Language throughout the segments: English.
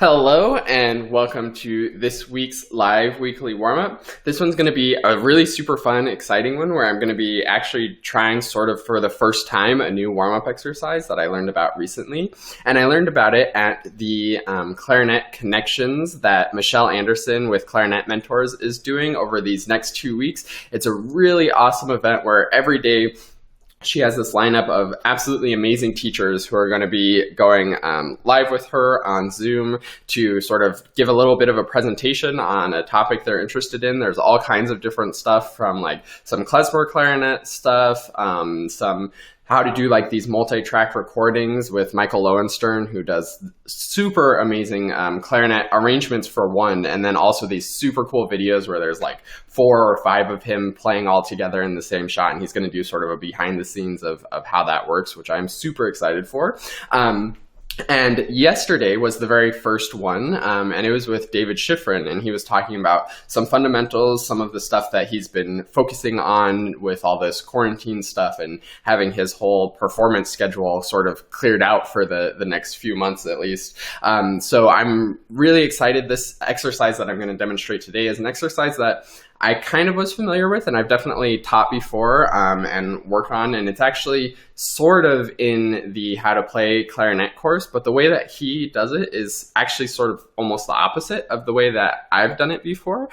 Hello and welcome to this week's live weekly warm-up. This one's going to be a really super fun, exciting one where I'm going to be actually trying sort of for the first time a new warm-up exercise that I learned about recently. And I learned about it at the Clarinet Connections that Michelle Anderson with Clarinet Mentors is doing over these next 2 weeks. It's a really awesome event where every day she has this lineup of absolutely amazing teachers who are going to be going live with her on Zoom to sort of give a little bit of a presentation on a topic they're interested in. There's all kinds of different stuff from like some klezmer clarinet stuff, some how to do like these multi-track recordings with Michael Lowenstern, who does super amazing clarinet arrangements for one, and then also these super cool videos where there's like 4 or 5 of him playing all together in the same shot, and he's going to do sort of a behind the scenes of how that works, which I'm super excited for. And yesterday was the very first one, and it was with David Schifrin, and he was talking about some fundamentals, some of the stuff that he's been focusing on with all this quarantine stuff and having his whole performance schedule sort of cleared out for the next few months at least. So I'm really excited. This exercise that I'm going to demonstrate today is an exercise that I kind of was familiar with and I've definitely taught before and worked on, and it's actually sort of in the how to play clarinet course, but the way that he does it is actually sort of almost the opposite of the way that I've done it before.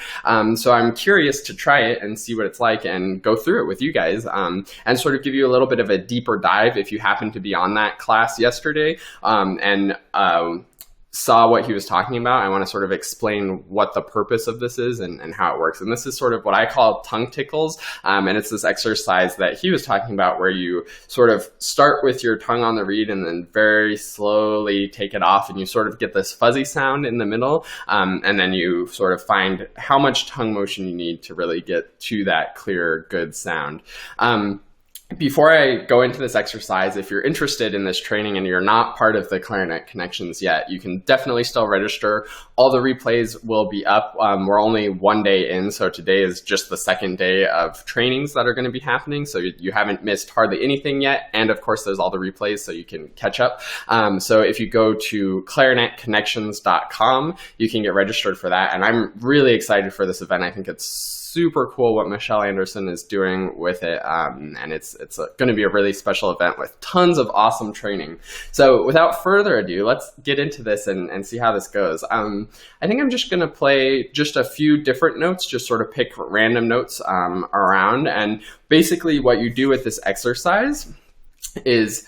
So I'm curious to try it and see what it's like and go through it with you guys and sort of give you a little bit of a deeper dive if you happen to be on that class yesterday and saw what he was talking about. I want to sort of explain what the purpose of this is and how it works. And this is sort of what I call tongue tickles. And it's this exercise that he was talking about where you sort of start with your tongue on the reed and then very slowly take it off, and you sort of get this fuzzy sound in the middle. And then you sort of find how much tongue motion you need to really get to that clear, good sound. Before I go into this exercise, if you're interested in this training and you're not part of the Clarinet Connections yet, you can definitely still register. All the replays will be up. We're only 1 day in, so today is just the second day of trainings that are going to be happening, so you haven't missed hardly anything yet. And of course, there's all the replays, so you can catch up. So if you go to clarinetconnections.com, you can get registered for that. And I'm really excited for this event. I think it's super cool what Michelle Anderson is doing with it, and it's going to be a really special event with tons of awesome training. So without further ado, let's get into this and see how this goes. I think I'm just going to play just a few different notes, just sort of pick random notes around, and basically what you do with this exercise is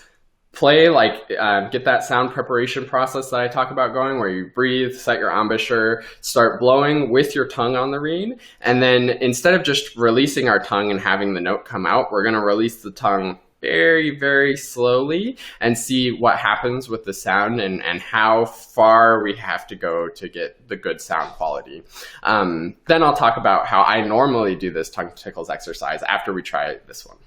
play, like get that sound preparation process that I talk about going, where you breathe, set your embouchure, start blowing with your tongue on the reed. And then instead of just releasing our tongue and having the note come out, we're going to release the tongue very, very slowly and see what happens with the sound and how far we have to go to get the good sound quality. Then I'll talk about how I normally do this tongue tickles exercise after we try this one.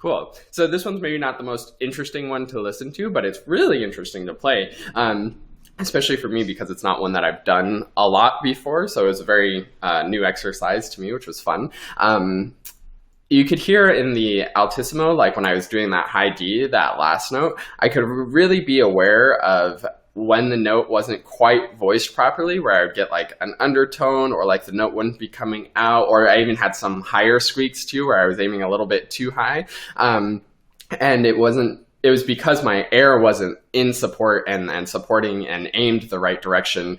Cool. So this one's maybe not the most interesting one to listen to, but it's really interesting to play, especially for me because it's not one that I've done a lot before. So it was a very new exercise to me, which was fun. you could hear in the altissimo, like when I was doing that high D, that last note, I could really be aware of when the note wasn't quite voiced properly, where I would get like an undertone or like the note wouldn't be coming out, or I even had some higher squeaks too, where I was aiming a little bit too high. And it was because my air wasn't in support and supporting and aimed the right direction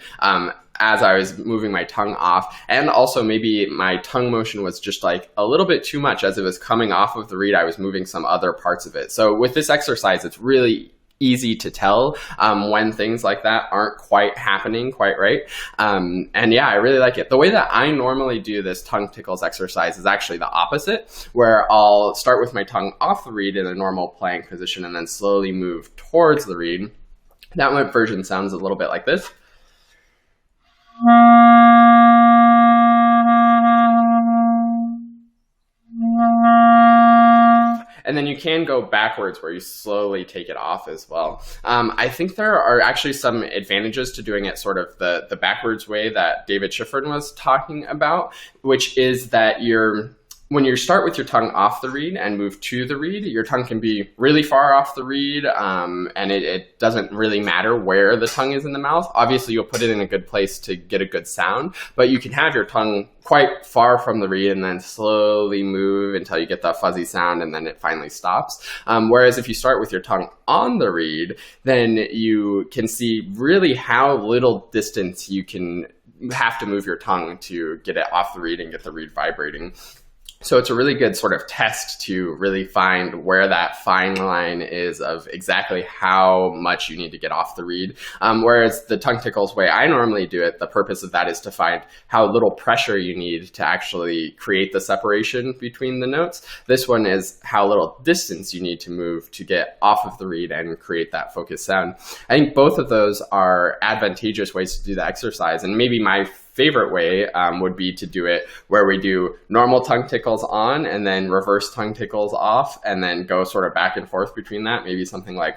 as I was moving my tongue off. And also maybe my tongue motion was just like a little bit too much as it was coming off of the reed. I was moving some other parts of it. So with this exercise, it's really easy to tell when things like that aren't quite happening quite right. And yeah, I really like it. The way that I normally do this tongue tickles exercise is actually the opposite, where I'll start with my tongue off the reed in a normal playing position and then slowly move towards the reed. That one version sounds a little bit like this. And then you can go backwards where you slowly take it off as well. I think there are actually some advantages to doing it sort of the backwards way that David Schifrin was talking about, which is that when you start with your tongue off the reed and move to the reed, your tongue can be really far off the reed, and it doesn't really matter where the tongue is in the mouth. Obviously, you'll put it in a good place to get a good sound, but you can have your tongue quite far from the reed and then slowly move until you get that fuzzy sound and then it finally stops. Whereas if you start with your tongue on the reed, then you can see really how little distance you can have to move your tongue to get it off the reed and get the reed vibrating. So it's a really good sort of test to really find where that fine line is of exactly how much you need to get off the reed. Whereas the tongue tickles way I normally do it, the purpose of that is to find how little pressure you need to actually create the separation between the notes. This one is how little distance you need to move to get off of the reed and create that focused sound. I think both of those are advantageous ways to do the exercise, and maybe my favorite way would be to do it where we do normal tongue tickles on and then reverse tongue tickles off and then go sort of back and forth between that. Maybe something like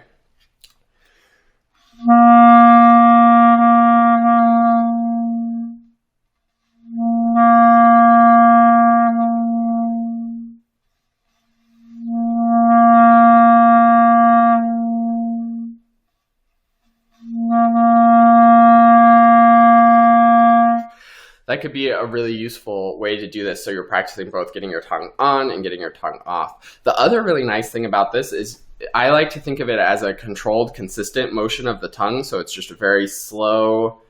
that could be a really useful way to do this. So you're practicing both getting your tongue on and getting your tongue off. The other really nice thing about this is I like to think of it as a controlled, consistent motion of the tongue. So it's just a very slow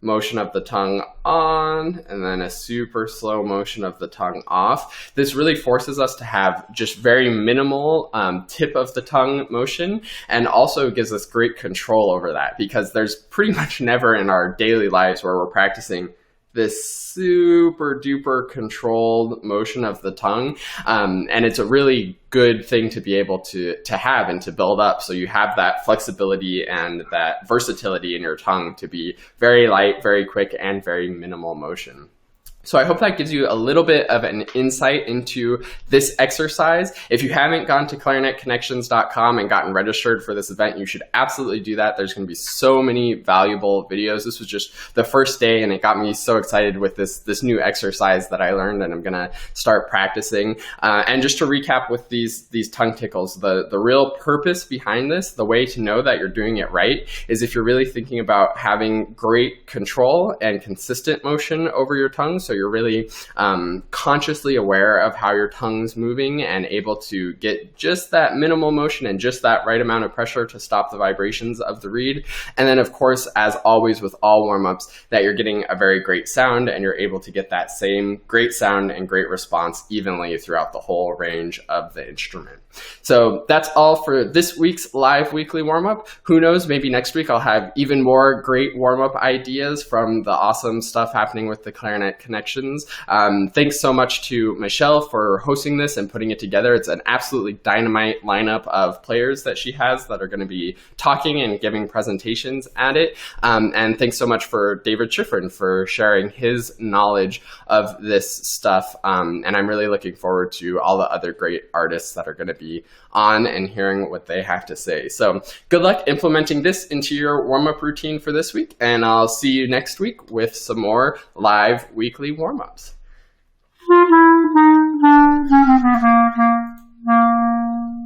motion of the tongue on and then a super slow motion of the tongue off. This really forces us to have just very minimal tip of the tongue motion, and also gives us great control over that, because there's pretty much never in our daily lives where we're practicing this super duper controlled motion of the tongue. And it's a really good thing to be able to have and to build up. So you have that flexibility and that versatility in your tongue to be very light, very quick, and very minimal motion. So I hope that gives you a little bit of an insight into this exercise. If you haven't gone to clarinetconnections.com and gotten registered for this event, you should absolutely do that. There's going to be so many valuable videos. This was just the first day, and it got me so excited with this new exercise that I learned, and I'm going to start practicing. And just to recap with these tongue tickles, the real purpose behind this, the way to know that you're doing it right, is if you're really thinking about having great control and consistent motion over your tongue. So you're really consciously aware of how your tongue's moving and able to get just that minimal motion and just that right amount of pressure to stop the vibrations of the reed. And then, of course, as always with all warm-ups, that you're getting a very great sound and you're able to get that same great sound and great response evenly throughout the whole range of the instrument. So that's all for this week's live weekly warm-up. Who knows, maybe next week I'll have even more great warm-up ideas from the awesome stuff happening with the Clarinet Connections. Thanks so much to Michelle for hosting this and putting it together. It's an absolutely dynamite lineup of players that she has that are going to be talking and giving presentations at it. And thanks so much for David Schifrin for sharing his knowledge of this stuff. And I'm really looking forward to all the other great artists that are going to be on and hearing what they have to say. So good luck implementing this into your warm-up routine for this week, and I'll see you next week with some more live weekly warm-ups.